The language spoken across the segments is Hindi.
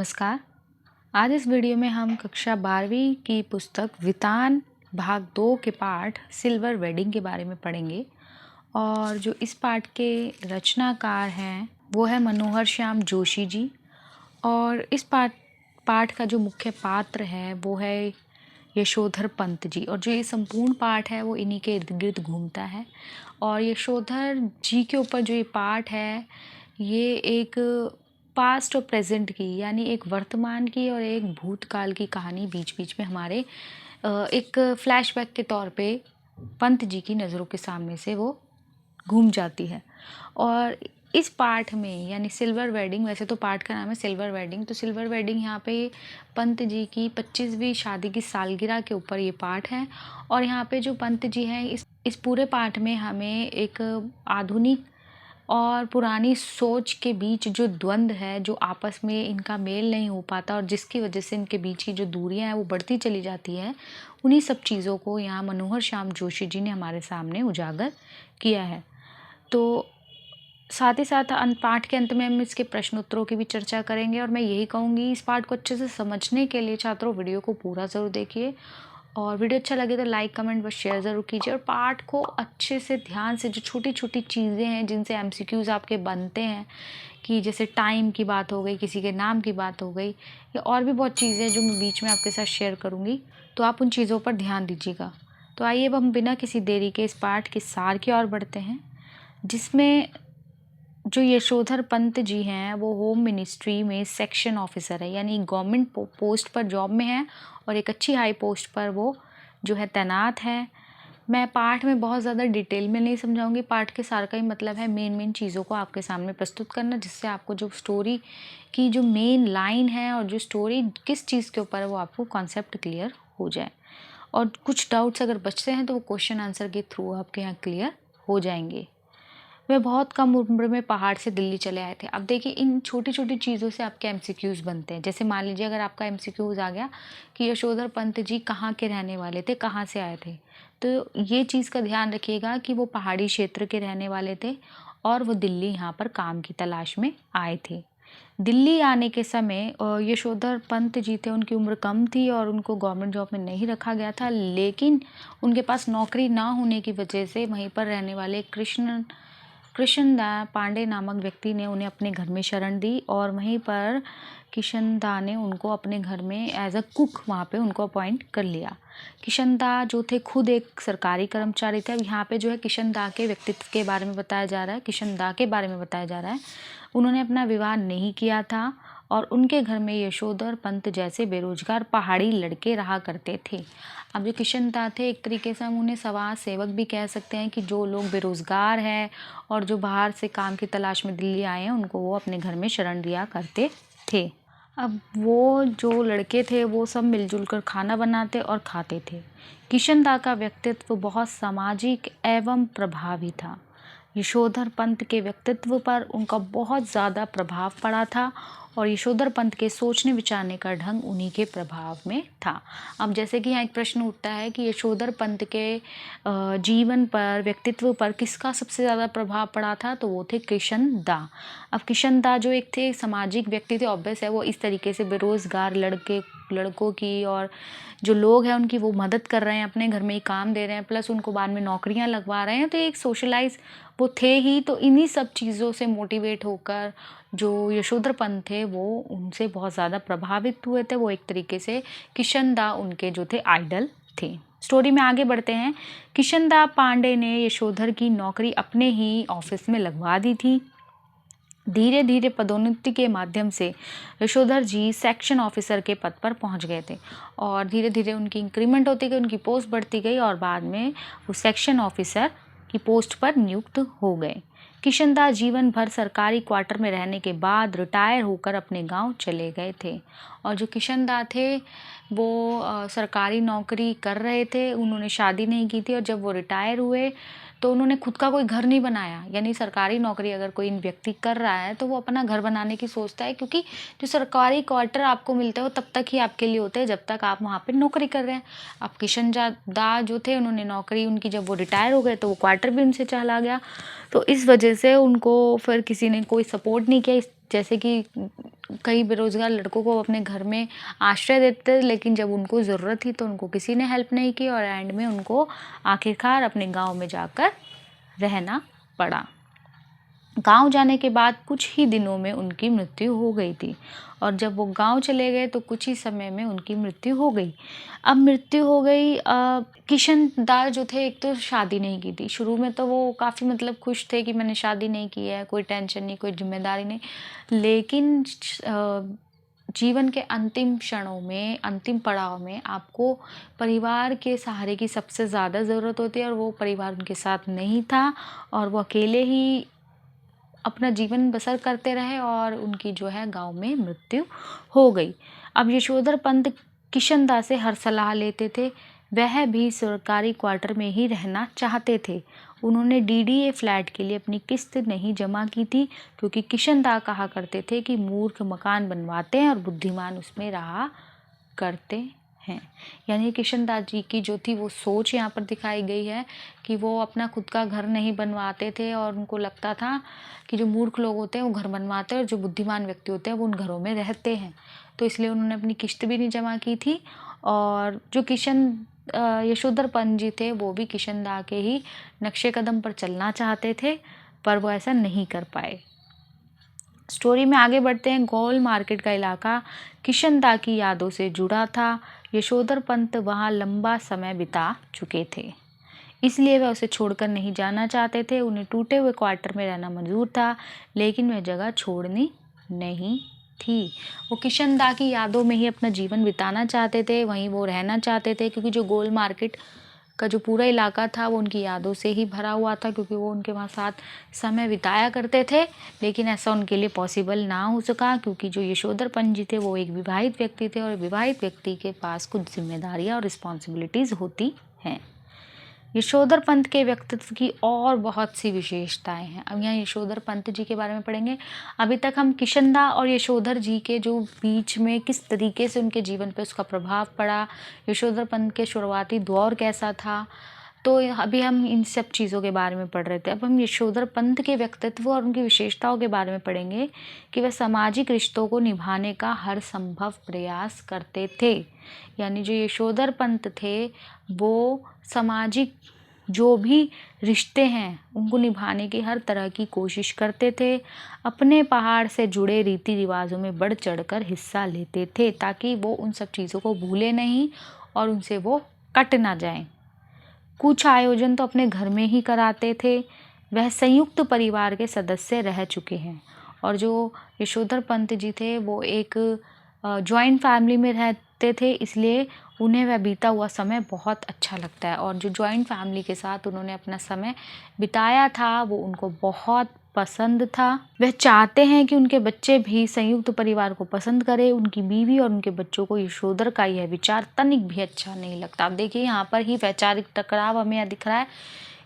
नमस्कार। आज इस वीडियो में हम कक्षा 12वीं की पुस्तक वितान भाग 2 के पाठ सिल्वर वेडिंग के बारे में पढ़ेंगे। और जो इस पाठ के रचनाकार हैं वो है मनोहर श्याम जोशी जी। और इस पाठ का जो मुख्य पात्र है वो है यशोधर पंत जी। और जो ये संपूर्ण पाठ है वो इन्हीं के इर्द गिर्द घूमता है। और यशोधर जी के ऊपर जो ये पाठ है ये एक पास्ट और प्रेजेंट की यानी एक वर्तमान की और एक भूतकाल की कहानी बीच बीच में हमारे एक फ्लैशबैक के तौर पे पंत जी की नज़रों के सामने से वो घूम जाती है। और इस पाठ में यानी सिल्वर वेडिंग, वैसे तो पाठ का नाम है सिल्वर वेडिंग, तो सिल्वर वेडिंग यहाँ पे पंत जी की 25वीं शादी की सालगिरह के ऊपर ये पाठ है। और यहाँ पे जो पंत जी हैं इस पूरे पाठ में हमें एक आधुनिक और पुरानी सोच के बीच जो द्वंद्व है, जो आपस में इनका मेल नहीं हो पाता और जिसकी वजह से इनके बीच की जो दूरियां हैं वो बढ़ती चली जाती है, उन्हीं सब चीज़ों को यहाँ मनोहर श्याम जोशी जी ने हमारे सामने उजागर किया है। तो साथ ही साथ पाठ के अंत में हम इसके प्रश्नोत्तरों की भी चर्चा करेंगे। और मैं यही कहूँगी, इस पाठ को अच्छे से समझने के लिए छात्रों वीडियो को पूरा ज़रूर देखिए। और वीडियो अच्छा लगे तो लाइक कमेंट व शेयर ज़रूर कीजिए। और पाठ को अच्छे से ध्यान से, जो छोटी छोटी चीज़ें हैं जिनसे एमसीक्यूज़ आपके बनते हैं, कि जैसे टाइम की बात हो गई, किसी के नाम की बात हो गई, या और भी बहुत चीज़ें जो मैं बीच में आपके साथ शेयर करूँगी, तो आप उन चीज़ों पर ध्यान दीजिएगा। तो आइए अब हम बिना किसी देरी के इस पाठ के सार की ओर बढ़ते हैं, जिसमें जो यशोधर पंत जी हैं वो होम मिनिस्ट्री में सेक्शन ऑफिसर है, यानी गवर्नमेंट पोस्ट पर जॉब में है और एक अच्छी हाई पोस्ट पर वो जो है तैनात है। मैं पाठ में बहुत ज़्यादा डिटेल में नहीं समझाऊंगी। पाठ के सार का ही मतलब है मेन चीज़ों को आपके सामने प्रस्तुत करना, जिससे आपको जो स्टोरी की जो मेन लाइन है और जो स्टोरी किस चीज़ के ऊपर है वो आपको कॉन्सेप्ट क्लियर हो जाए। और कुछ डाउट्स अगर बचते हैं तो वो क्वेश्चन आंसर के थ्रू आपके यहाँ क्लियर हो जाएंगे। वे बहुत कम उम्र में पहाड़ से दिल्ली चले आए थे। अब देखिए, इन छोटी छोटी चीज़ों से आपके एमसीक्यूज़ बनते हैं। जैसे मान लीजिए अगर आपका एमसीक्यूज़ आ गया कि यशोधर पंत जी कहाँ के रहने वाले थे, कहाँ से आए थे, तो ये चीज़ का ध्यान रखिएगा कि वो पहाड़ी क्षेत्र के रहने वाले थे और वो दिल्ली यहाँ पर काम की तलाश में आए थे। दिल्ली आने के समय यशोधर पंत जी थे, उनकी उम्र कम थी और उनको गवर्नमेंट जॉब में नहीं रखा गया था, लेकिन उनके पास नौकरी ना होने की वजह से वहीं पर रहने वाले कृष्णदा पांडे नामक व्यक्ति ने उन्हें अपने घर में शरण दी। और वहीं पर किशनदा ने उनको अपने घर में एज अ कुक वहाँ पे उनको अपॉइंट कर लिया। किशनदा जो थे खुद एक सरकारी कर्मचारी थे। अब यहाँ पे जो है किशनदा के व्यक्तित्व के बारे में बताया जा रहा है, किशनदा के बारे में बताया जा रहा है। उन्होंने अपना विवाह नहीं किया था और उनके घर में यशोधर पंत जैसे बेरोजगार पहाड़ी लड़के रहा करते थे। अब जो किशनदा थे, एक तरीके से हम उन्हें समाज सेवक भी कह सकते हैं, कि जो लोग बेरोजगार हैं और जो बाहर से काम की तलाश में दिल्ली आए हैं उनको वो अपने घर में शरण दिया करते थे। अब वो जो लड़के थे वो सब मिलजुल कर खाना बनाते और खाते थे। किशनदा का व्यक्तित्व बहुत सामाजिक एवं प्रभावी था। यशोधर पंत के व्यक्तित्व पर उनका बहुत ज़्यादा प्रभाव पड़ा था और यशोधर पंत के सोचने विचारने का ढंग उन्हीं के प्रभाव में था। अब जैसे कि यहाँ एक प्रश्न उठता है कि यशोधर पंत के जीवन पर, व्यक्तित्व पर किसका सबसे ज़्यादा प्रभाव पड़ा था, तो वो थे किशनदा। अब किशनदा जो एक थे सामाजिक व्यक्ति थे, ऑब्वियस है वो इस तरीके से बेरोज़गार लड़कों की और जो लोग हैं उनकी वो मदद कर रहे हैं, अपने घर में ही काम दे रहे हैं, प्लस उनको बाद में नौकरियां लगवा रहे हैं, तो एक सोशलाइज वो थे ही। तो इन्हीं सब चीज़ों से मोटिवेट होकर जो यशोधर पंत थे वो उनसे बहुत ज़्यादा प्रभावित हुए थे। वो एक तरीके से किशनदा उनके जो थे आइडल थे। स्टोरी में आगे बढ़ते हैं। किशनदा पांडे ने यशोधर की नौकरी अपने ही ऑफिस में लगवा दी थी। धीरे धीरे पदोन्नति के माध्यम से यशोधर जी सेक्शन ऑफिसर के पद पर पहुंच गए थे और धीरे धीरे उनकी इंक्रीमेंट होती गई, उनकी पोस्ट बढ़ती गई और बाद में वो सेक्शन ऑफिसर की पोस्ट पर नियुक्त हो गए। किशनदा जीवन भर सरकारी क्वार्टर में रहने के बाद रिटायर होकर अपने गांव चले गए थे। और जो किशनदा थे वो सरकारी नौकरी कर रहे थे, उन्होंने शादी नहीं की थी और जब वो रिटायर हुए तो उन्होंने खुद का कोई घर नहीं बनाया। यानी सरकारी नौकरी अगर कोई व्यक्ति कर रहा है तो वो अपना घर बनाने की सोचता है, क्योंकि जो सरकारी क्वार्टर आपको मिलता है वो तब तक ही आपके लिए होता है जब तक आप वहाँ पे नौकरी कर रहे हैं। अब किशनदा जो थे, उन्होंने नौकरी उनकी जब वो रिटायर हो गए तो वो क्वार्टर भी उनसे चला गया। तो इस वजह से उनको फिर किसी ने कोई सपोर्ट नहीं किया। जैसे कि कई बेरोज़गार लड़कों को अपने घर में आश्रय देते थे, लेकिन जब उनको ज़रूरत थी तो उनको किसी ने हेल्प नहीं की और एंड में उनको आखिरकार अपने गाँव में जाकर रहना पड़ा। गाँव जाने के बाद कुछ ही दिनों में उनकी मृत्यु हो गई थी और जब वो गाँव चले गए तो कुछ ही समय में उनकी मृत्यु हो गई। अब मृत्यु हो गई, किशन दास जो थे, एक तो शादी नहीं की थी। शुरू में तो वो काफ़ी मतलब खुश थे कि मैंने शादी नहीं की है, कोई टेंशन नहीं, कोई ज़िम्मेदारी नहीं। लेकिन जीवन के अंतिम क्षणों में, अंतिम पड़ाव में आपको परिवार के सहारे की सबसे ज़्यादा ज़रूरत होती है और वो परिवार उनके साथ नहीं था और वो अकेले ही अपना जीवन बसर करते रहे और उनकी जो है गाँव में मृत्यु हो गई। अब यशोधर पंत किशन दास से हर सलाह लेते थे। वह भी सरकारी क्वार्टर में ही रहना चाहते थे। उन्होंने डीडीए फ्लैट के लिए अपनी किस्त नहीं जमा की थी क्योंकि किशन दास कहा करते थे कि मूर्ख मकान बनवाते हैं और बुद्धिमान उसमें रहा करते हैं। यानी किशन दास जी की जो थी वो सोच यहाँ पर दिखाई गई है कि वो अपना खुद का घर नहीं बनवाते थे और उनको लगता था कि जो मूर्ख लोग होते हैं वो घर बनवाते हैं और जो बुद्धिमान व्यक्ति होते हैं वो उन घरों में रहते हैं। तो इसलिए उन्होंने अपनी किस्त भी नहीं जमा की थी और जो यशोधर पंत जी थे वो भी किशन दास के ही नक्शे कदम पर चलना चाहते थे, पर वो ऐसा नहीं कर पाए। स्टोरी में आगे बढ़ते हैं। गोल मार्केट का इलाका किशन दास की यादों से जुड़ा था। यशोधर पंत वहाँ लंबा समय बिता चुके थे, इसलिए वह उसे छोड़कर नहीं जाना चाहते थे। उन्हें टूटे हुए क्वार्टर में रहना मंजूर था, लेकिन वह जगह छोड़नी नहीं थी। वो किशन दास की यादों में ही अपना जीवन बिताना चाहते थे, वहीं वो रहना चाहते थे क्योंकि जो गोल मार्केट का जो पूरा इलाका था वो उनकी यादों से ही भरा हुआ था क्योंकि वो उनके वहाँ साथ समय बिताया करते थे। लेकिन ऐसा उनके लिए पॉसिबल ना हो सका क्योंकि जो यशोधर पंत जी थे वो एक विवाहित व्यक्ति थे और विवाहित व्यक्ति के पास कुछ जिम्मेदारियाँ और रिस्पॉन्सिबिलिटीज़ होती हैं। यशोधर पंत के व्यक्तित्व की और बहुत सी विशेषताएं हैं। अब यहाँ यशोधर पंत जी के बारे में पढ़ेंगे। अभी तक हम किशन दास और यशोधर जी के जो बीच में किस तरीके से उनके जीवन पर उसका प्रभाव पड़ा, यशोधर पंत के शुरुआती दौर कैसा था, तो अभी हम इन सब चीज़ों के बारे में पढ़ रहे थे। अब हम यशोधर पंत के व्यक्तित्व और उनकी विशेषताओं के बारे में पढ़ेंगे कि वह सामाजिक रिश्तों को निभाने का हर संभव प्रयास करते थे। यानी जो यशोधर पंत थे वो सामाजिक जो भी रिश्ते हैं उनको निभाने की हर तरह की कोशिश करते थे। अपने पहाड़ से जुड़े रीति रिवाजों में बढ़ चढ़कर हिस्सा लेते थे ताकि वो उन सब चीज़ों को भूले नहीं और उनसे वो कट ना जाएं। कुछ आयोजन तो अपने घर में ही कराते थे। वह संयुक्त परिवार के सदस्य रह चुके हैं और जो यशोधर पंत जी थे वो एक जॉइंट फैमिली में रहते थे, इसलिए उन्हें वह बीता हुआ समय बहुत अच्छा लगता है और जो जॉइंट फैमिली के साथ उन्होंने अपना समय बिताया था वो उनको बहुत पसंद था। वह चाहते हैं कि उनके बच्चे भी संयुक्त परिवार को पसंद करें। उनकी बीवी और उनके बच्चों को यशोधर का यह विचार तनिक भी अच्छा नहीं लगता। अब देखिए यहाँ पर ही वैचारिक टकराव हमें यह दिख रहा है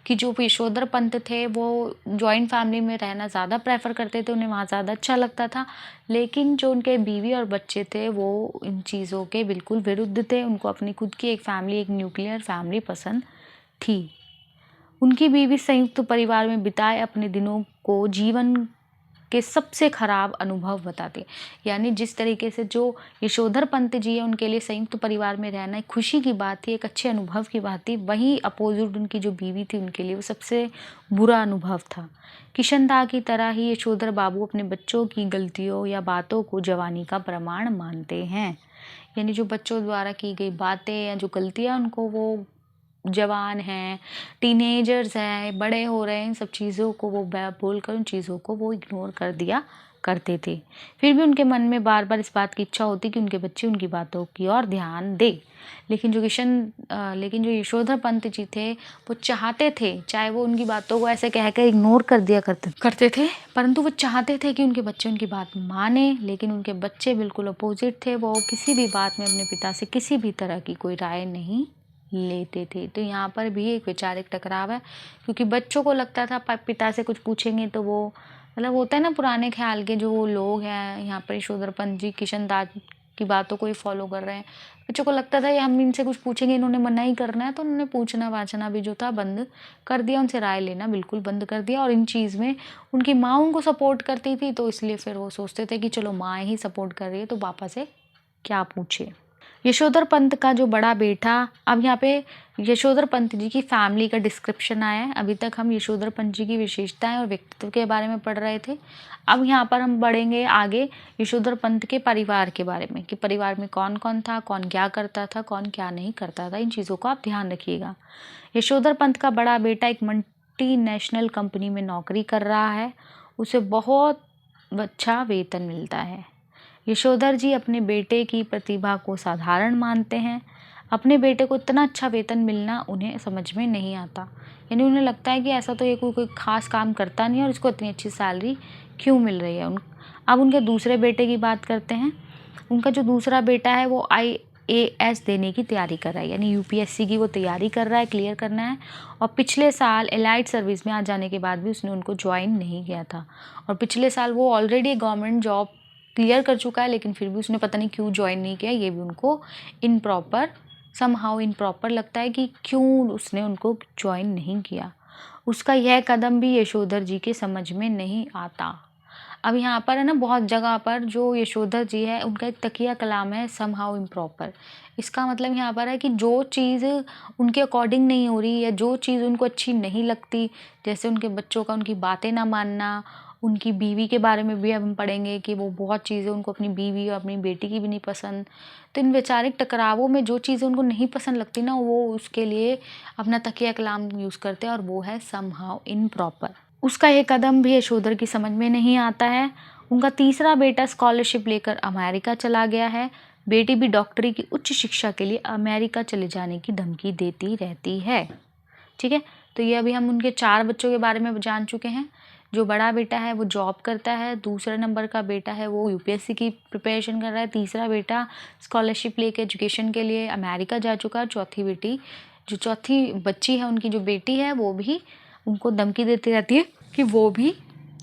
कि जो यशोधर पंत थे वो जॉइंट फैमिली में रहना ज़्यादा प्रेफर करते थे, उन्हें वहाँ ज़्यादा अच्छा लगता था। लेकिन जो उनके बीवी और बच्चे थे वो इन चीज़ों के बिल्कुल विरुद्ध थे। उनको अपनी खुद की एक फैमिली, एक न्यूक्लियर फैमिली पसंद थी। उनकी बीवी संयुक्त परिवार में बिताए अपने दिनों को जीवन के सबसे खराब अनुभव बताते। यानी जिस तरीके से जो यशोधर पंत जी है उनके लिए संयुक्त परिवार में रहना एक खुशी की बात थी, एक अच्छे अनुभव की बात थी, वहीं अपोजिट उनकी जो बीवी थी उनके लिए वो सबसे बुरा अनुभव था। किशन दास की तरह ही यशोधर बाबू अपने बच्चों की गलतियों या बातों को जवानी का प्रमाण मानते हैं। यानी जो बच्चों द्वारा की गई बातें या जो गलतियाँ उनको वो जवान हैं, टीनेजर्स हैं, बड़े हो रहे हैं, इन सब चीज़ों को वो बोलकर उन चीज़ों को वो इग्नोर कर दिया करते थे। फिर भी उनके मन में बार बार इस बात की इच्छा होती कि उनके बच्चे उनकी बातों की ओर ध्यान दे। लेकिन जो यशोधर पंत जी थे वो चाहते थे, चाहे वो उनकी बातों को ऐसे कहकर इग्नोर कर दिया करते थे, परंतु वो चाहते थे कि उनके बच्चे उनकी बात माने। लेकिन उनके बच्चे बिल्कुल अपोजिट थे। वो किसी भी बात में अपने पिता से किसी भी तरह की कोई राय नहीं लेते थे। तो यहाँ पर भी एक वैचारिक टकराव है क्योंकि बच्चों को लगता था पिता से कुछ पूछेंगे तो वो मतलब होता है ना पुराने ख्याल के जो लोग हैं। यहाँ पर यशोधर पंत जी किशन दास की बातों को ही फॉलो कर रहे हैं। बच्चों को लगता था ये हम इनसे कुछ पूछेंगे इन्होंने मना ही करना है, तो उन्होंने पूछना वाचना भी जो था बंद कर दिया, उनसे राय लेना बिल्कुल बंद कर दिया। और इन चीज़ में उनकी माँ उनको सपोर्ट करती थी, तो इसलिए फिर वो सोचते थे कि चलो माँ ही सपोर्ट कर रही है तो पापा से क्या पूछे। यशोधर पंत का जो बड़ा बेटा, अब यहाँ पे यशोधर पंत जी की फैमिली का डिस्क्रिप्शन आया है। अभी तक हम यशोधर पंत जी की विशेषताएं और व्यक्तित्व के बारे में पढ़ रहे थे। अब यहाँ पर हम बढ़ेंगे आगे यशोधर पंत के परिवार के बारे में, कि परिवार में कौन कौन था, कौन क्या करता था, कौन क्या नहीं करता था। इन चीज़ों को आप ध्यान रखिएगा। यशोधर पंत का बड़ा बेटा एक मल्टीनेशनल कंपनी में नौकरी कर रहा है, उसे बहुत अच्छा वेतन मिलता है। यशोधर जी अपने बेटे की प्रतिभा को साधारण मानते हैं। अपने बेटे को इतना अच्छा वेतन मिलना उन्हें समझ में नहीं आता, यानी उन्हें लगता है कि ऐसा तो ये कोई खास काम करता नहीं है और इसको इतनी अच्छी सैलरी क्यों मिल रही है। अब उनके दूसरे बेटे की बात करते हैं। उनका जो दूसरा बेटा है वो IAS देने की तैयारी कर रहा है, यानी UPSC की वो तैयारी कर रहा है, क्लियर करना है। और पिछले साल एलाइड सर्विस में आ जाने के बाद भी उसने उनको ज्वाइन नहीं किया था, और पिछले साल वो ऑलरेडी गवर्नमेंट जॉब क्लियर कर चुका है, लेकिन फिर भी उसने पता नहीं क्यों ज्वाइन नहीं किया। ये भी उनको समहाउ इनप्रॉपर लगता है कि क्यों उसने उनको ज्वाइन नहीं किया। उसका यह कदम भी यशोधर जी के समझ में नहीं आता। अब यहाँ पर है ना, बहुत जगह पर जो यशोधर जी है उनका एक तकिया कलाम है समहाउ इम्प्रॉपर। इसका मतलब यहाँ पर है कि जो चीज़ उनके अकॉर्डिंग नहीं हो रही या जो चीज़ उनको अच्छी नहीं लगती, जैसे उनके बच्चों का उनकी बातें ना मानना, उनकी बीवी के बारे में भी अब हम पढ़ेंगे कि वो बहुत चीज़ें उनको अपनी बीवी और अपनी बेटी की भी नहीं पसंद। तो इन वैचारिक टकरावों में जो चीज़ें उनको नहीं पसंद लगती ना, वो उसके लिए अपना तकिया कलाम यूज़ करते हैं, और वो है समहाउ इम्प्रॉपर। उसका ये कदम भी यशोधर की समझ में नहीं आता है। उनका तीसरा बेटा स्कॉलरशिप लेकर अमेरिका चला गया है। बेटी भी डॉक्टरी की उच्च शिक्षा के लिए अमेरिका चले जाने की धमकी देती रहती है। ठीक है, तो ये अभी हम उनके 4 बच्चों के बारे में जान चुके हैं। जो बड़ा बेटा है वो जॉब करता है, दूसरे नंबर का बेटा है वो UPSC की प्रिपरेशन कर रहा है, तीसरा बेटा स्कॉलरशिप लेके एजुकेशन के लिए अमेरिका जा चुका है, चौथी बच्ची है उनकी जो बेटी है वो भी उनको धमकी देती रहती है कि वो भी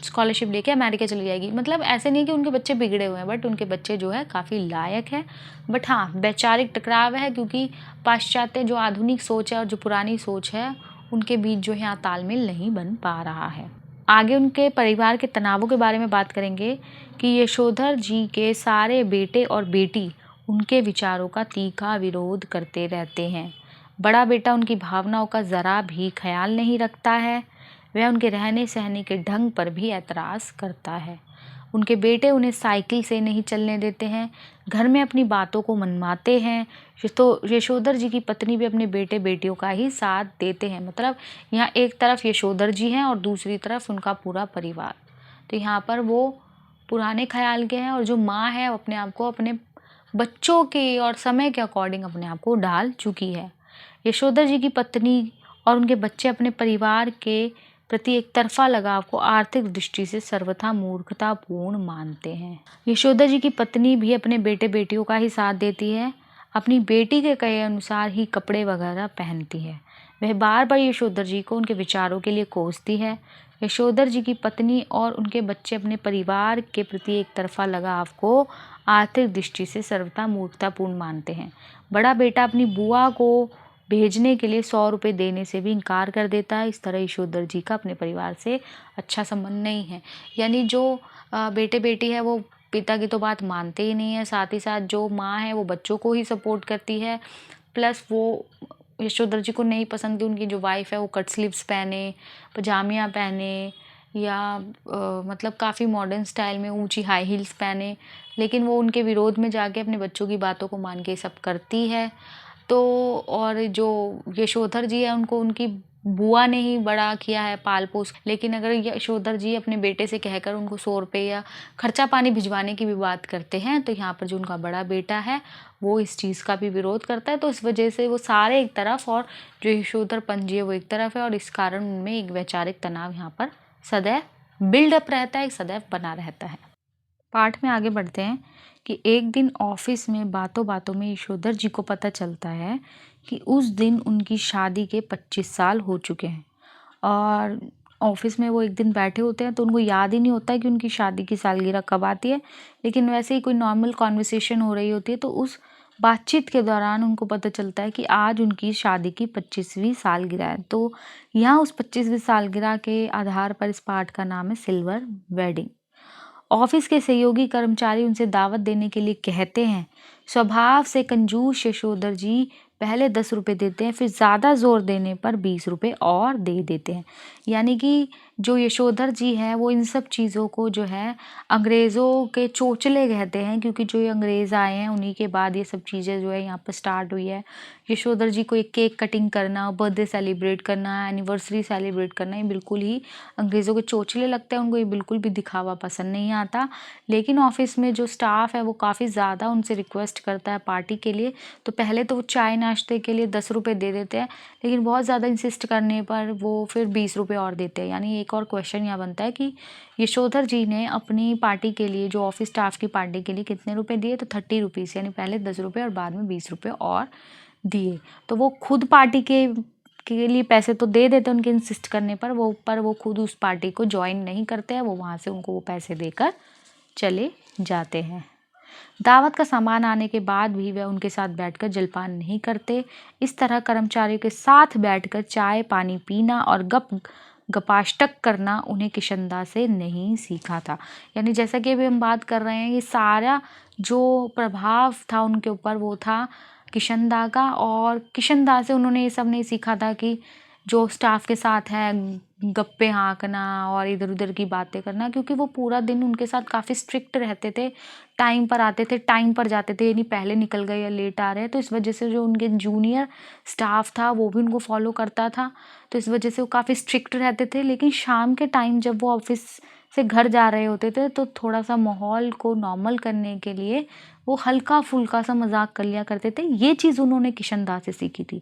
स्कॉलरशिप लेके अमेरिका चली जाएगी। मतलब ऐसे नहीं कि उनके बच्चे बिगड़े हुए हैं, बट उनके बच्चे जो है काफ़ी लायक है। बट हाँ, वैचारिक टकराव है, क्योंकि पाश्चात्य जो आधुनिक सोच है और जो पुरानी सोच है उनके बीच जो है यहाँ तालमेल नहीं बन पा रहा है। आगे उनके परिवार के तनावों के बारे में बात करेंगे कि यशोधर जी के सारे बेटे और बेटी उनके विचारों का तीखा विरोध करते रहते हैं। बड़ा बेटा उनकी भावनाओं का ज़रा भी ख्याल नहीं रखता है। वह उनके रहने सहने के ढंग पर भी ऐतराज़ करता है। उनके बेटे उन्हें साइकिल से नहीं चलने देते हैं, घर में अपनी बातों को मनवाते हैं। तो यशोधर जी की पत्नी भी अपने बेटे बेटियों का ही साथ देते हैं। मतलब यहाँ एक तरफ यशोधर जी हैं और दूसरी तरफ उनका पूरा परिवार। तो यहाँ पर वो पुराने ख्याल के हैं, और जो माँ है वो अपने आप को अपने बच्चों के और समय के अकॉर्डिंग अपने आप को ढाल चुकी है। यशोधर जी की पत्नी और उनके बच्चे अपने परिवार के प्रति एक तरफा लगाव को आर्थिक दृष्टि से सर्वथा मूर्खतापूर्ण मानते हैं। यशोधर जी की पत्नी भी अपने बेटे बेटियों का ही साथ देती है, अपनी बेटी के कहे अनुसार ही कपड़े वगैरह पहनती है। वह बार बार यशोधर जी को उनके विचारों के लिए कोसती है। यशोधर जी की पत्नी और उनके बच्चे अपने परिवार के प्रति एक तरफा लगाव को आर्थिक दृष्टि से सर्वथा मूर्खतापूर्ण मानते हैं। बड़ा बेटा अपनी बुआ को भेजने के लिए 100 रुपये देने से भी इनकार कर देता है। इस तरह यशोधर जी का अपने परिवार से अच्छा संबंध नहीं है। यानी जो बेटे बेटी है वो पिता की तो बात मानते ही नहीं है, साथ ही साथ जो माँ है वो बच्चों को ही सपोर्ट करती है। प्लस वो यशोधर जी को नहीं पसंद कि उनकी जो वाइफ है वो कट स्लीव्स पहने, पजामियाँ पहने, या मतलब काफ़ी मॉडर्न स्टाइल में ऊंची हाई हील्स पहने, लेकिन वो उनके विरोध में जाके अपने बच्चों की बातों को मान के सब करती है। तो और जो यशोधर जी है उनको उनकी बुआ ने ही बड़ा किया है, पाल पोस। लेकिन अगर यशोधर जी अपने बेटे से कहकर उनको 100 रुपये या खर्चा पानी भिजवाने की भी बात करते हैं, तो यहाँ पर जो उनका बड़ा बेटा है वो इस चीज़ का भी विरोध करता है। तो इस वजह से वो सारे एक तरफ और जो यशोधर पंत जी है वो एक तरफ है, और इस कारण उनमें एक वैचारिक तनाव यहाँ पर सदैव बिल्डअप रहता है, सदैव बना रहता है। पाठ में आगे बढ़ते हैं कि एक दिन ऑफिस में बातों बातों में यशोधर जी को पता चलता है कि उस दिन उनकी शादी के 25 साल हो चुके हैं, और ऑफिस में वो एक दिन बैठे होते हैं तो उनको याद ही नहीं होता है कि उनकी शादी की सालगिरह कब आती है, लेकिन वैसे ही कोई नॉर्मल कॉन्वर्सेशन हो रही होती है तो उस बातचीत के दौरान उनको पता चलता है कि आज उनकी शादी की 25वीं सालगिरह है। तो यहाँ उस 25वीं सालगिरह के आधार पर इस पाठ का नाम है सिल्वर वेडिंग। ऑफिस के सहयोगी कर्मचारी उनसे दावत देने के लिए कहते हैं। स्वभाव से कंजूस यशोधर जी पहले 10 रुपए देते हैं, फिर ज़्यादा जोर देने पर 20 रुपए और दे देते हैं। यानी कि जो यशोधर जी हैं वो इन सब चीज़ों को जो है अंग्रेज़ों के चोचले कहते हैं, क्योंकि जो ये अंग्रेज़ आए हैं उन्हीं के बाद ये सब चीज़ें जो है यहाँ पर स्टार्ट हुई है। यशोधर जी को एक केक कटिंग करना, बर्थडे सेलिब्रेट करना, एनिवर्सरी सेलिब्रेट करना, ये बिल्कुल ही अंग्रेज़ों के चोचले लगते हैं। उनको ये बिल्कुल भी दिखावा पसंद नहीं आता। लेकिन ऑफिस में जो स्टाफ है वो काफ़ी ज़्यादा उनसे रिक्वेस्ट करता है पार्टी के लिए, तो पहले तो वो चाय नाश्ते के लिए 10 रुपए दे देते हैं, लेकिन बहुत ज़्यादा इंसिस्ट करने पर वो फिर 20 रुपए और देते हैं। यानी एक और क्वेश्चन यहाँ बनता है कि यशोधर जी ने अपनी पार्टी के लिए, जो ऑफिस स्टाफ की पार्टी के लिए कितने रुपए दिए, तो 30 रुपीज़, यानी पहले 10 रुपए और बाद में 20 रुपए और दिए। तो वो खुद पार्टी के लिए पैसे तो दे देते हैं उनके इंसिस्ट करने पर, वो खुद उस पार्टी को ज्वाइन नहीं करते हैं, वो वहाँ से उनको वो पैसे देकर चले जाते हैं। दावत का सामान आने के बाद भी वह उनके साथ बैठकर जलपान नहीं करते। इस तरह कर्मचारियों के साथ बैठकर चाय पानी पीना और गपाष्टक करना उन्हें किशनदा से नहीं सीखा था। यानी जैसा कि अभी हम बात कर रहे हैं, ये सारा जो प्रभाव था उनके ऊपर वो था किशनदा का, और किशनदा से उन्होंने ये सब नहीं सीखा था कि जो स्टाफ के साथ है गप्पे हाँकना और इधर उधर की बातें करना, क्योंकि वो पूरा दिन उनके साथ काफ़ी स्ट्रिक्ट रहते थे। टाइम पर आते थे, टाइम पर जाते थे, यानी पहले निकल गए या लेट आ रहे हैं, तो इस वजह से जो उनके जूनियर स्टाफ था वो भी उनको फॉलो करता था, तो इस वजह से वो काफ़ी स्ट्रिक्ट रहते थे। लेकिन शाम के टाइम जब वो ऑफिस से घर जा रहे होते थे तो थोड़ा सा माहौल को नॉर्मल करने के लिए वो हल्का फुल्का सा मजाक कर लिया करते थे। ये चीज़ उन्होंने किशनदा से सीखी थी।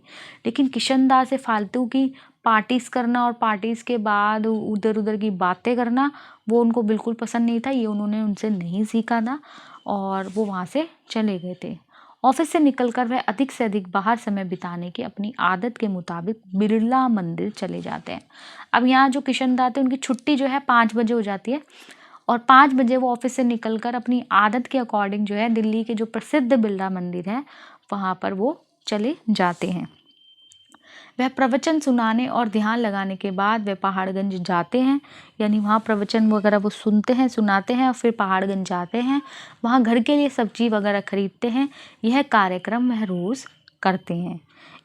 लेकिन किशनदा से फालतू की पार्टीज करना और पार्टीज के बाद उधर उधर की बातें करना वो उनको बिल्कुल पसंद नहीं था। ये उन्होंने उनसे नहीं सीखा था और वो वहाँ से चले गए थे। ऑफिस से निकलकर वह अधिक से अधिक बाहर समय बिताने की अपनी आदत के मुताबिक बिरला मंदिर चले जाते हैं। अब यहाँ जो किशनदा थे उनकी छुट्टी जो है 5 बजे हो जाती है, और 5 बजे वो ऑफिस से निकलकर अपनी आदत के अकॉर्डिंग जो है दिल्ली के जो प्रसिद्ध बिरला मंदिर है वहाँ पर वो चले जाते हैं। वह प्रवचन सुनाने और ध्यान लगाने के बाद वह पहाड़गंज जाते हैं, यानी वहाँ प्रवचन वगैरह वो सुनते हैं, सुनाते हैं और फिर पहाड़गंज जाते हैं। वहाँ घर के लिए सब्जी वगैरह खरीदते हैं। यह कार्यक्रम वह रोज़ करते हैं।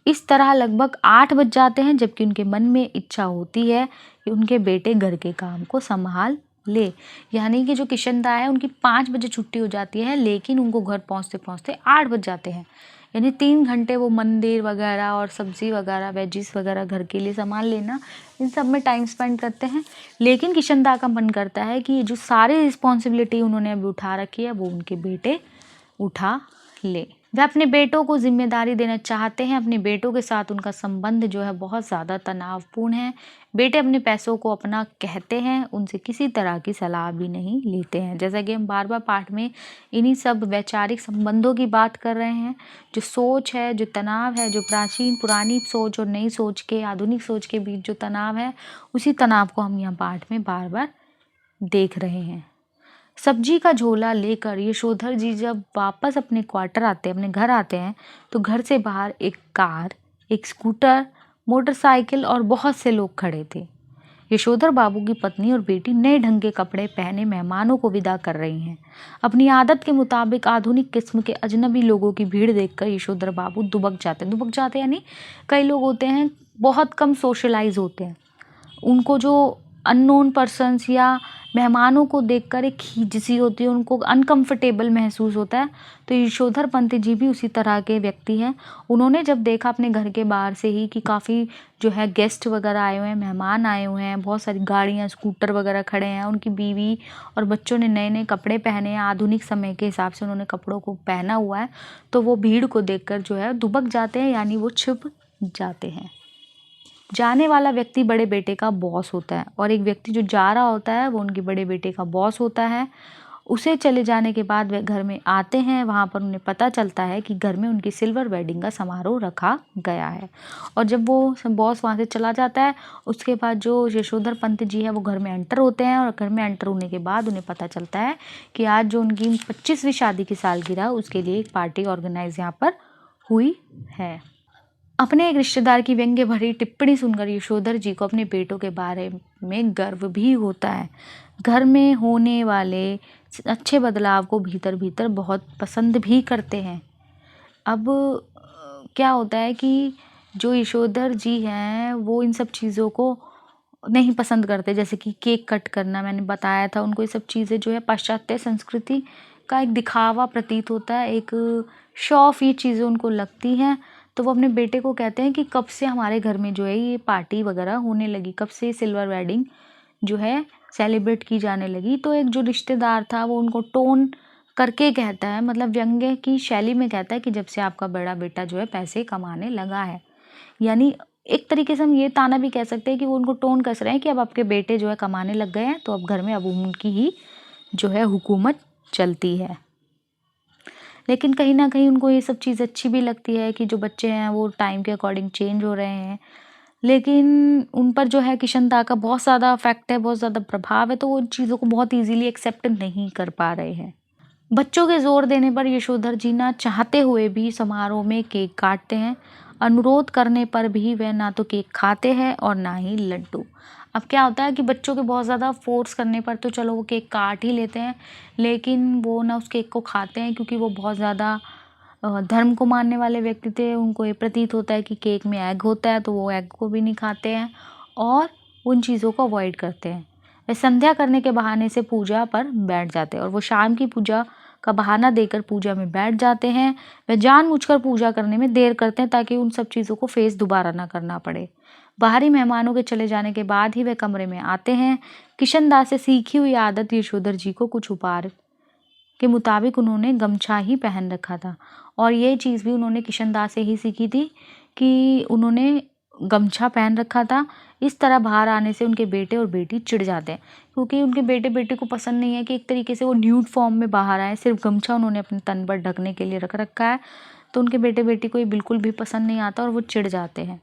इस तरह लगभग 8 बज जाते हैं, जबकि उनके मन में इच्छा होती है कि उनके बेटे घर के काम को संभाल ले। यानी कि जो किशनदा है उनकी 5 बजे छुट्टी हो जाती है, लेकिन उनको घर पहुँचते पहुँचते 8 बज जाते हैं। यानी 3 घंटे वो मंदिर वगैरह और सब्जी वगैरह वेजिस वगैरह घर के लिए सामान लेना, इन सब में टाइम स्पेंड करते हैं। लेकिन किशनदा का मन करता है कि ये जो सारी रिस्पॉन्सिबिलिटी उन्होंने अभी उठा रखी है वो उनके बेटे उठा ले। वह अपने बेटों को जिम्मेदारी देना चाहते हैं। अपने बेटों के साथ उनका संबंध जो है बहुत ज़्यादा तनावपूर्ण है। बेटे अपने पैसों को अपना कहते हैं, उनसे किसी तरह की सलाह भी नहीं लेते हैं। जैसा कि हम बार बार पाठ में इन्हीं सब वैचारिक संबंधों की बात कर रहे हैं। जो सोच है, जो तनाव है, जो प्राचीन पुरानी सोच और नई सोच के, आधुनिक सोच के बीच जो तनाव है, उसी तनाव को हम यहाँ पाठ में बार बार देख रहे हैं। सब्जी का झोला लेकर यशोधर जी जब वापस अपने क्वार्टर आते हैं, अपने घर आते हैं, तो घर से बाहर एक कार, एक स्कूटर, मोटरसाइकिल और बहुत से लोग खड़े थे। यशोधर बाबू की पत्नी और बेटी नए ढंग के कपड़े पहने मेहमानों को विदा कर रही हैं। अपनी आदत के मुताबिक आधुनिक किस्म के अजनबी लोगों की भीड़ देखकर यशोधर बाबू दुबक जाते यानी कई लोग होते हैं बहुत कम सोशलाइज होते हैं, उनको जो अननोन पर्सन्स या मेहमानों को देखकर एक खींच सी होती है, उनको अनकंफर्टेबल महसूस होता है। तो यशोधर पंत जी भी उसी तरह के व्यक्ति हैं। उन्होंने जब देखा अपने घर के बाहर से ही कि काफ़ी जो है गेस्ट वगैरह आए हुए हैं, मेहमान आए हुए हैं, बहुत सारी गाड़ियाँ स्कूटर वगैरह खड़े हैं, उनकी बीवी और बच्चों ने नए नए कपड़े पहने हैं, आधुनिक समय के हिसाब से उन्होंने कपड़ों को पहना हुआ है, तो वो भीड़ को देखकर जो है दुबक जाते हैं, यानी वो छुप जाते हैं। जाने वाला व्यक्ति बड़े बेटे का बॉस होता है और एक व्यक्ति जो जा रहा होता है वो उनके बड़े बेटे का बॉस होता है। उसे चले जाने के बाद वे घर में आते हैं। वहाँ पर उन्हें पता चलता है कि घर में उनकी सिल्वर वेडिंग का समारोह रखा गया है। और जब वो बॉस वहाँ से चला जाता है, उसके बाद जो यशोधर पंत जी है वो घर में एंटर होते हैं। और घर में एंटर होने के बाद उन्हें पता चलता है कि आज जो उनकी 25वीं शादी की सालगिरह, उसके लिए एक पार्टी ऑर्गेनाइज यहाँ पर हुई है। अपने एक रिश्तेदार की व्यंग्य भरी टिप्पणी सुनकर यशोधर जी को अपने बेटों के बारे में गर्व भी होता है। घर में होने वाले अच्छे बदलाव को भीतर भीतर बहुत पसंद भी करते हैं। अब क्या होता है कि जो यशोधर जी हैं वो इन सब चीज़ों को नहीं पसंद करते, जैसे कि केक कट करना, मैंने बताया था उनको ये सब चीज़ें जो है पाश्चात्य संस्कृति का एक दिखावा प्रतीत होता है, एक शो ऑफ ये चीज़ें उनको लगती हैं। तो वो अपने बेटे को कहते हैं कि कब से हमारे घर में जो है ये पार्टी वगैरह होने लगी, कब से सिल्वर वेडिंग जो है सेलिब्रेट की जाने लगी। तो एक जो रिश्तेदार था वो उनको टोन करके कहता है, मतलब व्यंग्य की शैली में कहता है कि जब से आपका बड़ा बेटा जो है पैसे कमाने लगा है। यानी एक तरीके से हम ये ताना भी कह सकते हैं कि वो उनको टोन कस रहे हैं कि अब आपके बेटे जो है कमाने लग गए हैं, तो अब घर में अब उनकी ही जो है हुकूमत चलती है। लेकिन कहीं ना कहीं उनको ये सब चीज़ अच्छी भी लगती है कि जो बच्चे हैं वो टाइम के अकॉर्डिंग चेंज हो रहे हैं। लेकिन उन पर जो है किशन दा का बहुत ज़्यादा इफेक्ट है, बहुत ज़्यादा प्रभाव है, तो वो उन चीज़ों को बहुत ईजिली एक्सेप्ट नहीं कर पा रहे हैं। बच्चों के जोर देने पर यशोधर जी ना चाहते हुए भी समारोह में केक काटते हैं। अनुरोध करने पर भी वह ना तो केक खाते हैं और ना ही लड्डू। अब क्या होता है कि बच्चों के बहुत ज़्यादा फोर्स करने पर तो चलो वो केक काट ही लेते हैं, लेकिन वो ना उस केक को खाते हैं क्योंकि वो बहुत ज़्यादा धर्म को मानने वाले व्यक्ति थे। उनको ये प्रतीत होता है कि केक में एग होता है, तो वो एग को भी नहीं खाते हैं और उन चीज़ों को अवॉइड करते हैं। वे संध्या करने के बहाने से पूजा पर बैठ जाते हैं और वो शाम की पूजा का बहाना देकर पूजा में बैठ जाते हैं। वे जानबूझकर पूजा करने में देर करते हैं ताकि उन सब चीज़ों को फेस दोबारा ना करना पड़े। बाहरी मेहमानों के चले जाने के बाद ही वे कमरे में आते हैं। किशन दास से सीखी हुई आदत यशोधर जी को कुछ उपहार के मुताबिक उन्होंने गमछा ही पहन रखा था। और ये चीज़ भी उन्होंने किशन दास से ही सीखी थी कि उन्होंने गमछा पहन रखा था। इस तरह बाहर आने से उनके बेटे और बेटी चिढ़ जाते हैं, क्योंकि उनके बेटे बेटी को पसंद नहीं है कि एक तरीके से वो न्यूड फॉर्म में बाहर आए, सिर्फ गमछा उन्होंने अपने तन पर ढकने के लिए रख रखा है। तो उनके बेटे बेटी को ये बिल्कुल भी पसंद नहीं आता और वो चिढ़ जाते हैं।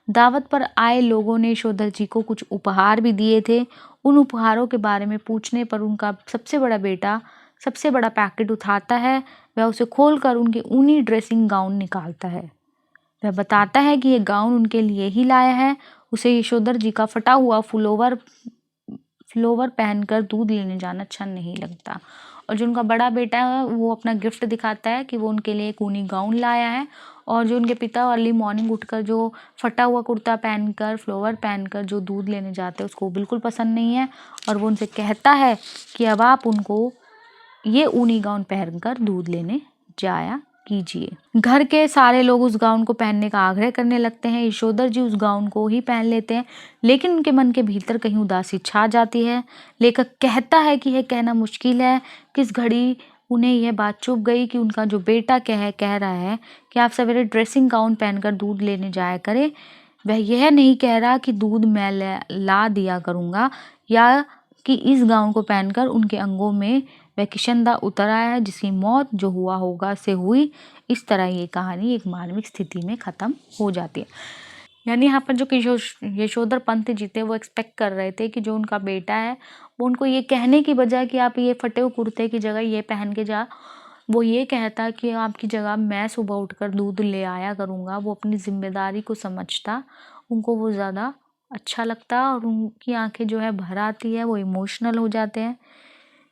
दावत पर आए लोगों ने यशोधर जी को कुछ उपहार भी दिए थे। उन उपहारों के बारे में पूछने पर उनका सबसे बड़ा बेटा सबसे बड़ा पैकेट उठाता है। वह उसे खोलकर उनकी ऊनी ड्रेसिंग गाउन निकालता है। वह बताता है कि ये गाउन उनके लिए ही लाया है। उसे यशोधर जी का फटा हुआ फ्लोवर पहनकर दूध लेने जाना अच्छा नहीं लगता। और जो उनका बड़ा बेटा है वो अपना गिफ्ट दिखाता है कि वो उनके लिए एक ऊनी गाउन लाया है। और जो उनके पिता अर्ली मॉर्निंग उठकर जो फटा हुआ कुर्ता पहनकर फ्लोवर पहनकर जो दूध लेने जाते हैं उसको बिल्कुल पसंद नहीं है। और वो उनसे कहता है कि अब आप उनको ये ऊनी गाउन पहनकर दूध लेने जाया कीजिए। घर के सारे लोग उस गाउन को पहनने का आग्रह करने लगते हैं। यशोधर जी उस गाउन को ही पहन लेते हैं, लेकिन उनके मन के भीतर कहीं उदासी छा जाती है। लेखक कहता है कि यह कहना मुश्किल है किस घड़ी उन्हें यह बात चुभ गई कि उनका जो बेटा कह रहा है कि आप सवेरे ड्रेसिंग गाउन पहनकर दूध लेने जाया करें, वह यह नहीं कह रहा कि दूध मैं ला दिया करूँगा या कि इस गाउन को पहनकर उनके अंगों में वह किशनदा उतर आया है जिसकी मौत जो हुआ होगा से हुई। इस तरह ये कहानी एक मानविक स्थिति में ख़त्म हो जाती है। यानी यहाँ पर जो यशोधर पंत जी थे वो एक्सपेक्ट कर रहे थे कि जो उनका बेटा है वो उनको ये कहने की बजाय कि आप ये फटे हुए कुर्ते की जगह ये पहन के जा, वो ये कहता कि आपकी जगह मैं सुबह उठकर दूध ले आया करूँगा। वो अपनी जिम्मेदारी को समझता, उनको वो ज़्यादा अच्छा लगता और उनकी आंखें जो है भर आती है, वो इमोशनल हो जाते हैं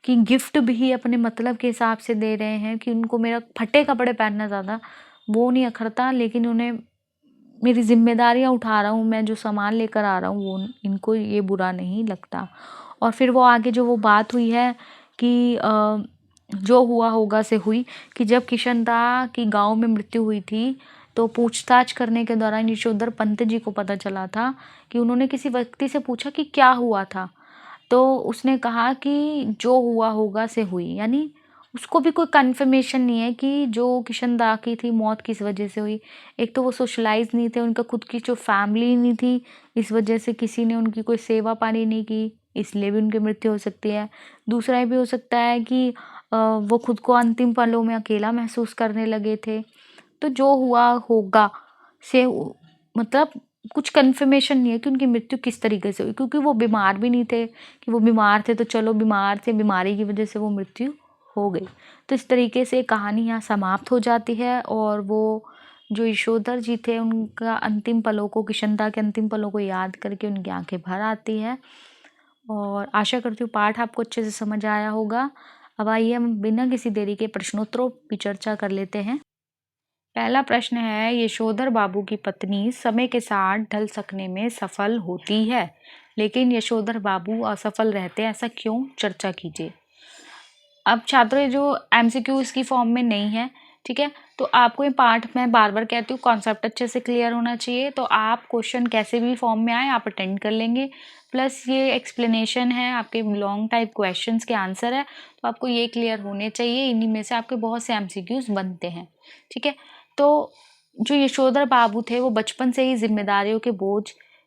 कि गिफ्ट भी अपने मतलब के हिसाब से दे रहे हैं कि उनको मेरा फटे कपड़े पहनना ज़्यादा वो नहीं अखरता, लेकिन उन्हें मेरी जिम्मेदारियां उठा रहा हूँ, मैं जो सामान लेकर आ रहा हूँ वो इनको ये बुरा नहीं लगता। और फिर वो आगे जो वो बात हुई है कि जो हुआ होगा से हुई कि जब किशन दा की गांव में मृत्यु हुई थी तो पूछताछ करने के दौरान यशोधर पंत जी को पता चला था कि उन्होंने किसी व्यक्ति से पूछा कि क्या हुआ था, तो उसने कहा कि जो हुआ होगा से हुई। यानी उसको भी कोई कंफर्मेशन नहीं है कि जो किशन दा की थी मौत किस वजह से हुई। एक तो वो सोशलाइज नहीं थे, उनका खुद की जो फैमिली नहीं थी, इस वजह से किसी ने उनकी कोई सेवा पानी नहीं की, इसलिए भी उनकी मृत्यु हो सकती है। दूसरा ये भी हो सकता है कि वो खुद को अंतिम पलों में अकेला महसूस करने लगे थे। तो जो हुआ होगा से मतलब कुछ कन्फर्मेशन नहीं है कि उनकी मृत्यु किस तरीके से हुई, क्योंकि वो बीमार भी नहीं थे कि वो बीमार थे तो चलो बीमार थे, बीमारी की वजह से वो मृत्यु हो गई। तो इस तरीके से कहानी यहाँ समाप्त हो जाती है और वो जो यशोधर जी थे उनका अंतिम पलों को, किशनदा के अंतिम पलों को याद करके उनकी आंखें भर आती है। और आशा करती हूँ पाठ आपको अच्छे से समझ आया होगा। अब आइए हम बिना किसी देरी के प्रश्नोत्तरों की चर्चा कर लेते हैं। पहला प्रश्न है, यशोधर बाबू की पत्नी समय के साथ ढल सकने में सफल होती है, लेकिन यशोधर बाबू असफल रहते हैं, ऐसा क्यों? चर्चा कीजिए। अब छात्रों जो एमसीक्यू इसकी फॉर्म में नहीं है, ठीक है, तो आपको ये पार्ट मैं बार बार कहती हूँ कॉन्सेप्ट अच्छे से क्लियर होना चाहिए। तो आप क्वेश्चन कैसे भी फॉर्म में आए आप अटेंड कर लेंगे, प्लस ये एक्सप्लेनेशन है, आपके लॉन्ग टाइप क्वेश्चंस के आंसर है, तो आपको ये क्लियर होने चाहिए। इन्हीं में से आपके बहुत से एमसीक्यूज बनते हैं, ठीक है। तो जो यशोधर बाबू थे वो बचपन से ही जिम्मेदारियों के बोझ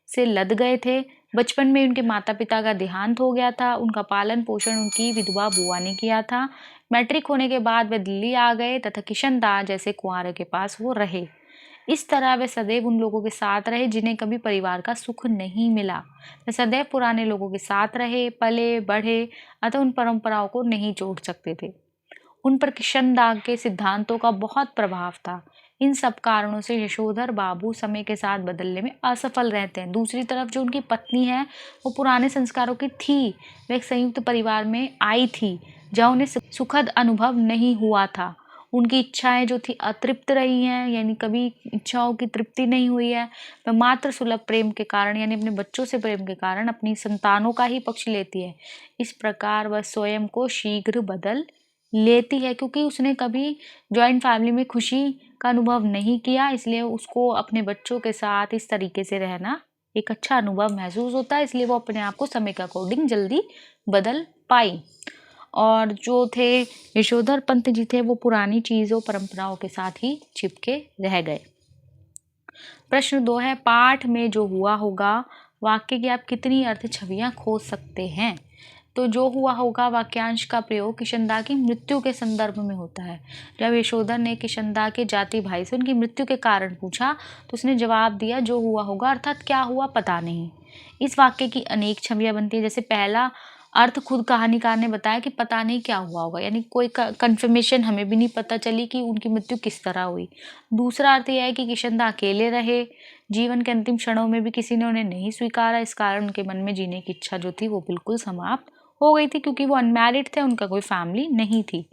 से लद गए थे। बचपन में उनके माता पिता का देहांत हो गया था। उनका पालन पोषण उनकी विधवा बुआ ने किया था। मैट्रिक होने के बाद वे दिल्ली आ गए तथा किशनदा जैसे कुंवारे के पास वो रहे। इस तरह वे सदैव उन लोगों के साथ रहे जिन्हें कभी परिवार का सुख नहीं मिला। वे सदैव पुराने लोगों के साथ रहे, पले बढ़े, अतः उन परंपराओं को नहीं छोड़ सकते थे। उन पर किशनदा के सिद्धांतों का बहुत प्रभाव था। इन सब कारणों से यशोधर बाबू समय के साथ बदलने में असफल रहते हैं। दूसरी तरफ जो उनकी पत्नी है वो पुराने संस्कारों की थी। वे एक संयुक्त परिवार में आई थी जहाँ उन्हें सुखद अनुभव नहीं हुआ था। उनकी इच्छाएं जो थी अतृप्त रही हैं, यानी कभी इच्छाओं की तृप्ति नहीं हुई है। वह मात्र सुलभ प्रेम के कारण, यानी अपने बच्चों से प्रेम के कारण अपनी संतानों का ही पक्ष लेती है। इस प्रकार वह स्वयं को शीघ्र बदल लेती है, क्योंकि उसने कभी जॉइंट फैमिली में खुशी का अनुभव नहीं किया, इसलिए उसको अपने बच्चों के साथ इस तरीके से रहना एक अच्छा अनुभव महसूस होता है, इसलिए वो अपने आप को समय के अकॉर्डिंग जल्दी बदल पाई। और जो थे यशोधर पंत जी थे वो पुरानी चीज़ों परंपराओं के साथ ही चिपके रह गए। प्रश्न 2 है, पाठ में जो हुआ होगा वाक्य की आप कितनी अर्थ छवियां खोज सकते हैं? तो जो हुआ होगा वाक्यांश का प्रयोग किशनदा की मृत्यु के संदर्भ में होता है। जब यशोधर ने किशनदा के जाति भाई से उनकी मृत्यु के कारण पूछा तो उसने जवाब दिया जो हुआ होगा, अर्थात क्या हुआ पता नहीं। इस वाक्य की अनेक छवियां बनती है। जैसे पहला अर्थ खुद कहानीकार ने बताया कि पता नहीं क्या हुआ होगा, यानी कोई कंफर्मेशन हमें भी नहीं पता चली कि उनकी मृत्यु किस तरह हुई। दूसरा अर्थ यह है कि किशनदा अकेले रहे, जीवन के अंतिम क्षणों में भी किसी ने उन्हें नहीं स्वीकारा, इस कारण उनके मन में जीने की इच्छा जो थी वो बिल्कुल समाप्त हो गई थी, क्योंकि वो अनमैरिड थे, उनका कोई फैमिली नहीं थी।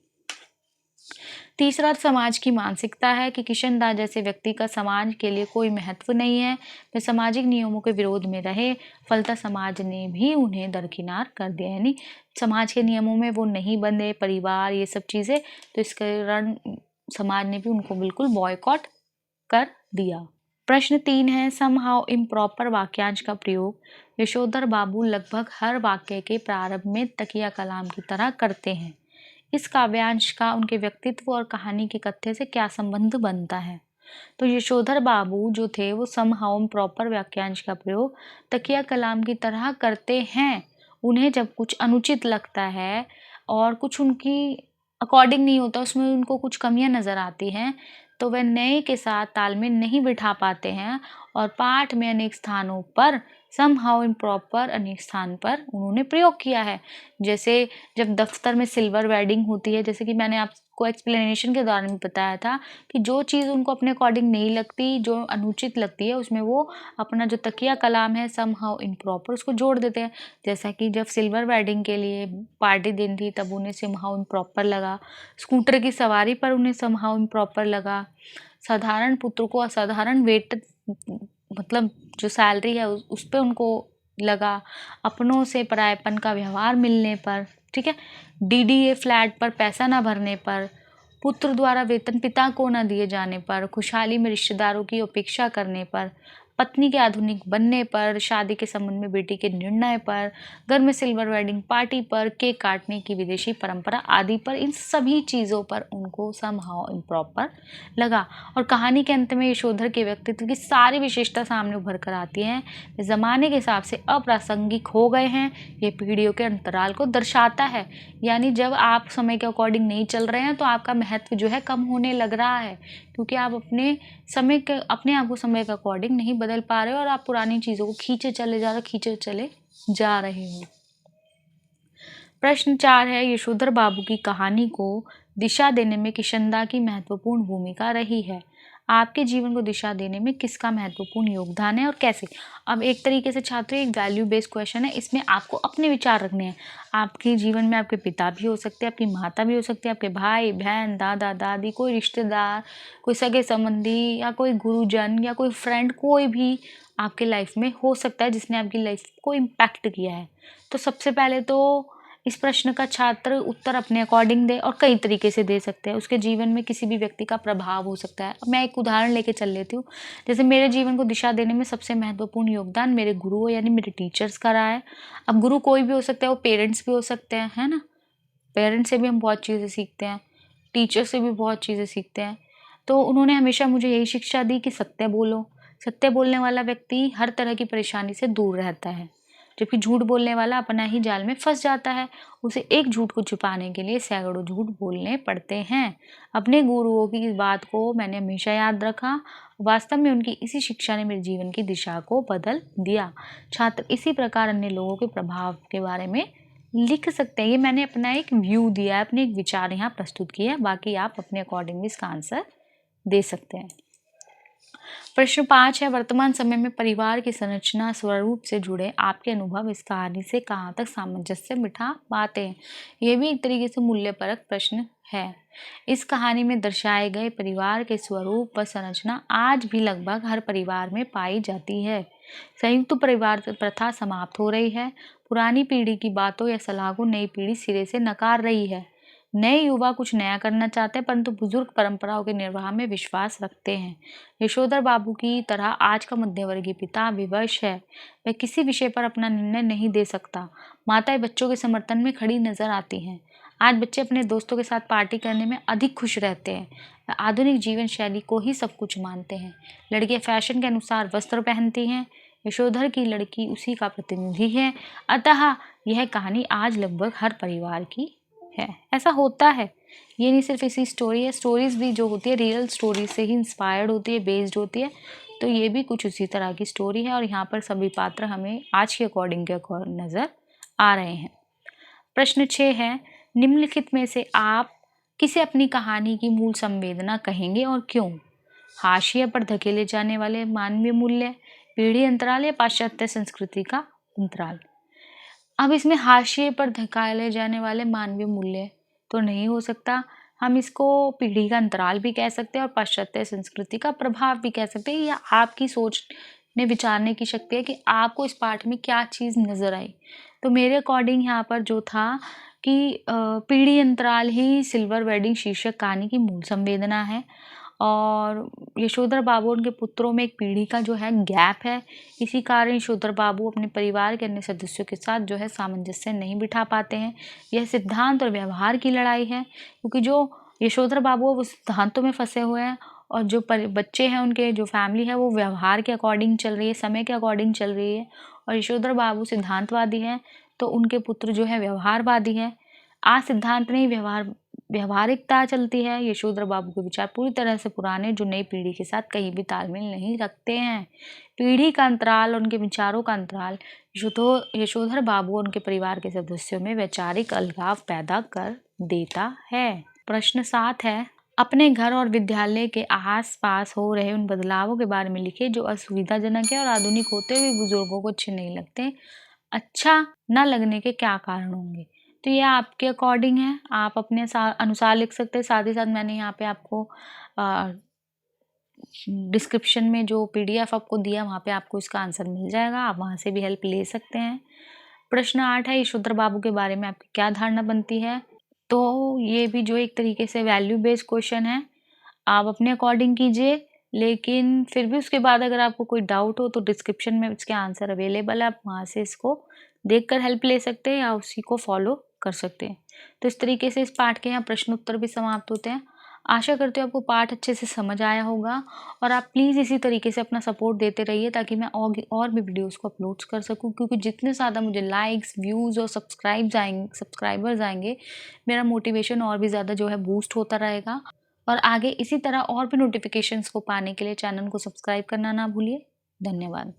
तीसरा समाज की मानसिकता है कि किशनदा जैसे व्यक्ति का समाज के लिए कोई महत्व नहीं है, वे सामाजिक नियमों के विरोध में रहे, फलतः समाज ने भी उन्हें दरकिनार कर दिया, यानी समाज के नियमों में वो नहीं बंधे, परिवार ये सब चीज़ें, तो इस कारण समाज ने भी उनको बिल्कुल बॉयकॉट कर दिया। प्रश्न 3 है, समहाउ इम्प्रॉपर वाक्यांश का प्रयोग यशोधर बाबू लगभग हर वाक्य के प्रारंभ में तकिया कलाम की तरह करते हैं। इस काव्यांश का उनके व्यक्तित्व और कहानी के कथ्य से क्या संबंध बनता है? तो यशोधर बाबू जो थे वो समहाउ इम्प्रॉपर वाक्यांश का प्रयोग तकिया कलाम की तरह करते हैं। उन्हें जब कुछ अनुचित लगता है और कुछ उनकी अकॉर्डिंग नहीं होता, उसमें उनको कुछ कमियां नज़र आती हैं, तो वह नए के साथ तालमेल नहीं बिठा पाते हैं और पाठ में अनेक स्थानों पर समहाउ इम्प्रॉपर अनेक स्थान पर उन्होंने प्रयोग किया है। जैसे जब दफ्तर में सिल्वर वेडिंग होती है, जैसे कि मैंने आपको एक्सप्लेनेशन के दौरान भी बताया था कि जो चीज़ उनको अपने अकॉर्डिंग नहीं लगती, जो अनुचित लगती है, उसमें वो अपना जो तकिया कलाम है समहाउ इम्प्रॉपर उसको जोड़ देते हैं। जैसा कि जब सिल्वर वेडिंग के लिए पार्टी दिन थी तब उन्हें समहाउ इम्प्रॉपर लगा, स्कूटर की सवारी पर उन्हें समहाउ इम्प्रॉपर लगा, साधारण पुत्र को असाधारण वेट मतलब जो सैलरी है उस पे उनको लगा, अपनों से परायपन का व्यवहार मिलने पर, ठीक है, डीडीए फ्लैट पर पैसा ना भरने पर, पुत्र द्वारा वेतन पिता को न दिए जाने पर, खुशहाली में रिश्तेदारों की उपेक्षा करने पर, पत्नी के आधुनिक बनने पर, शादी के संबंध में बेटी के निर्णय पर, घर में सिल्वर वेडिंग पार्टी पर, केक काटने की विदेशी परंपरा आदि पर, इन सभी चीज़ों पर उनको समहाउ इम्प्रॉपर लगा। और कहानी के अंत में यशोधर के व्यक्तित्व की सारी विशेषता सामने उभर कर आती हैं। वे ज़माने के हिसाब से अप्रासंगिक हो गए हैं। ये पीढ़ियों के अंतराल को दर्शाता है। यानी जब आप समय के अकॉर्डिंग नहीं चल रहे हैं तो आपका महत्व जो है कम होने लग रहा है, क्योंकि आप अपने आप को समय के अकॉर्डिंग नहीं बदल पा रहे हो और आप पुरानी चीज़ों को खींचे चले जा रहे हो। प्रश्न 4 है, यशोधर बाबू की कहानी को दिशा देने में किशनदा की महत्वपूर्ण भूमिका रही है। आपके जीवन को दिशा देने में किसका महत्वपूर्ण योगदान है और कैसे? अब एक तरीके से छात्रों एक वैल्यू बेस्ड क्वेश्चन है, इसमें आपको अपने विचार रखने हैं। आपके जीवन में आपके पिता भी हो सकते हैं, आपकी माता भी हो सकती है, आपके भाई बहन, दादा दादी, कोई रिश्तेदार, कोई सगे संबंधी या कोई गुरुजन या कोई फ्रेंड, कोई भी आपके लाइफ में हो सकता है जिसने आपकी लाइफ को इम्पैक्ट किया है। तो सबसे पहले तो इस प्रश्न का छात्र उत्तर अपने अकॉर्डिंग दे और कई तरीके से दे सकते हैं। उसके जीवन में किसी भी व्यक्ति का प्रभाव हो सकता है। मैं एक उदाहरण लेके चल लेती हूँ। जैसे मेरे जीवन को दिशा देने में सबसे महत्वपूर्ण योगदान मेरे गुरुओं यानी मेरे टीचर्स का रहा है। अब गुरु कोई भी हो सकता है, वो पेरेंट्स भी हो सकते हैं, है ना? पेरेंट्स से भी हम बहुत चीज़ें सीखते हैं, टीचर से भी बहुत चीज़ें सीखते हैं। तो उन्होंने हमेशा मुझे यही शिक्षा दी कि सत्य बोलो। सत्य बोलने वाला व्यक्ति हर तरह की परेशानी से दूर रहता है, जबकि झूठ बोलने वाला अपना ही जाल में फंस जाता है। उसे एक झूठ को छुपाने के लिए सैकड़ों झूठ बोलने पड़ते हैं। अपने गुरुओं की इस बात को मैंने हमेशा याद रखा। वास्तव में उनकी इसी शिक्षा ने मेरे जीवन की दिशा को बदल दिया। छात्र इसी प्रकार अन्य लोगों के प्रभाव के बारे में लिख सकते हैं। ये मैंने अपना एक व्यू दिया है, अपने एक विचार यहाँ प्रस्तुत किया है। बाकी आप अपने अकॉर्डिंग भी इसका आंसर दे सकते हैं। प्रश्न 5 है, वर्तमान समय में परिवार की संरचना स्वरूप से जुड़े आपके अनुभव इस कहानी से कहाँ तक सामंजस्य बिठा पाते हैं? ये भी एक तरीके से मूल्यपरक प्रश्न है। इस कहानी में दर्शाए गए परिवार के स्वरूप व संरचना आज भी लगभग हर परिवार में पाई जाती है। संयुक्त परिवार प्रथा समाप्त हो रही है। पुरानी पीढ़ी की बातों या सलाह को नई पीढ़ी सिरे से नकार रही है। नए युवा कुछ नया करना चाहते हैं, परंतु बुजुर्ग परंपराओं के निर्वाह में विश्वास रखते हैं। यशोधर बाबू की तरह आज का मध्यवर्गीय पिता विवश है। वह किसी विषय पर अपना निर्णय नहीं दे सकता। माताएं बच्चों के समर्थन में खड़ी नजर आती हैं। आज बच्चे अपने दोस्तों के साथ पार्टी करने में अधिक खुश रहते हैं। वह आधुनिक जीवन शैली को ही सब कुछ मानते हैं। लड़कियां फैशन के अनुसार वस्त्र पहनती हैं। यशोधर की लड़की उसी का प्रतिनिधि है। अतः यह कहानी आज लगभग हर परिवार की है। ऐसा होता है। ये नहीं सिर्फ इसी स्टोरी है, स्टोरीज भी जो होती है रियल स्टोरी से ही इंस्पायर्ड होती है, बेस्ड होती है। तो ये भी कुछ उसी तरह की स्टोरी है और यहाँ पर सभी पात्र हमें आज के अकॉर्डिंग के नजर आ रहे हैं। प्रश्न 6 है, निम्नलिखित में से आप किसे अपनी कहानी की मूल संवेदना कहेंगे और क्यों? हाशिए पर धकेले जाने वाले मानवीय मूल्य, पीढ़ी अंतराल या पाश्चात्य संस्कृति का अंतराल? अब इसमें हाशिए पर धकेले जाने वाले मानवीय मूल्य तो नहीं हो सकता। हम इसको पीढ़ी का अंतराल भी कह सकते हैं और पाश्चात्य संस्कृति का प्रभाव भी कह सकते हैं। या आपकी सोचने विचारने की शक्ति है कि आपको इस पाठ में क्या चीज़ नज़र आई। तो मेरे अकॉर्डिंग यहाँ पर जो था कि पीढ़ी अंतराल ही सिल्वर वेडिंग शीर्षक कहानी की मूल संवेदना है। और यशोधर बाबू उनके पुत्रों में एक पीढ़ी का जो है गैप है। इसी कारण यशोधर बाबू अपने परिवार के अन्य सदस्यों के साथ जो है सामंजस्य नहीं बिठा पाते हैं। यह सिद्धांत और व्यवहार की लड़ाई है, क्योंकि जो यशोधर बाबू वो सिद्धांतों में फंसे हुए हैं और जो बच्चे हैं उनके जो फैमिली है वो व्यवहार के अकॉर्डिंग चल रही है, समय के अकॉर्डिंग चल रही है। और यशोधर बाबू सिद्धांतवादी हैं तो उनके पुत्र जो है व्यवहारवादी हैं। आज सिद्धांत नहीं व्यवहारिकता चलती है। यशोधर बाबू के विचार पूरी तरह से पुराने जो नई पीढ़ी के साथ कहीं भी तालमेल नहीं रखते हैं। पीढ़ी का अंतराल और उनके विचारों का अंतराल यशोधर बाबू और उनके परिवार के सदस्यों में वैचारिक अलगाव पैदा कर देता है। प्रश्न 7 है, अपने घर और विद्यालय के आस-पास हो रहे उन बदलावों के बारे में लिखिए जो असुविधाजनक है और आधुनिक होते हुए बुजुर्गों को अच्छे नहीं लगते। अच्छा न लगने के क्या कारण होंगे? तो ये आपके अकॉर्डिंग है, आप अपने अनुसार लिख सकते हैं। साथ ही साथ मैंने यहाँ पे आपको डिस्क्रिप्शन में जो पीडीएफ आपको दिया वहाँ पे आपको इसका आंसर मिल जाएगा, आप वहाँ से भी हेल्प ले सकते हैं। प्रश्न 8 है, यशोधर बाबू के बारे में आपकी क्या धारणा बनती है? तो ये भी जो एक तरीके से वैल्यू बेस्ड क्वेश्चन है, आप अपने अकॉर्डिंग कीजिए। लेकिन फिर भी उसके बाद अगर आपको कोई डाउट हो तो डिस्क्रिप्शन में इसके आंसर अवेलेबल है, आप वहाँ से इसको देखकर हेल्प ले सकते हैं या उसी को फॉलो कर सकते हैं। तो इस तरीके से इस पाठ के यहाँ प्रश्न उत्तर भी समाप्त होते हैं। आशा करती हूँ आपको पाठ अच्छे से समझ आया होगा और आप प्लीज़ इसी तरीके से अपना सपोर्ट देते रहिए ताकि मैं और भी वीडियोज़ को अपलोड्स कर सकूँ, क्योंकि जितने ज़्यादा मुझे लाइक्स, व्यूज़ और सब्सक्राइबर्स आएँगे, मेरा मोटिवेशन और भी ज़्यादा जो है बूस्ट होता रहेगा। और आगे इसी तरह और भी नोटिफ़िकेशंस को पाने के लिए चैनल को सब्सक्राइब करना ना भूलिए। धन्यवाद।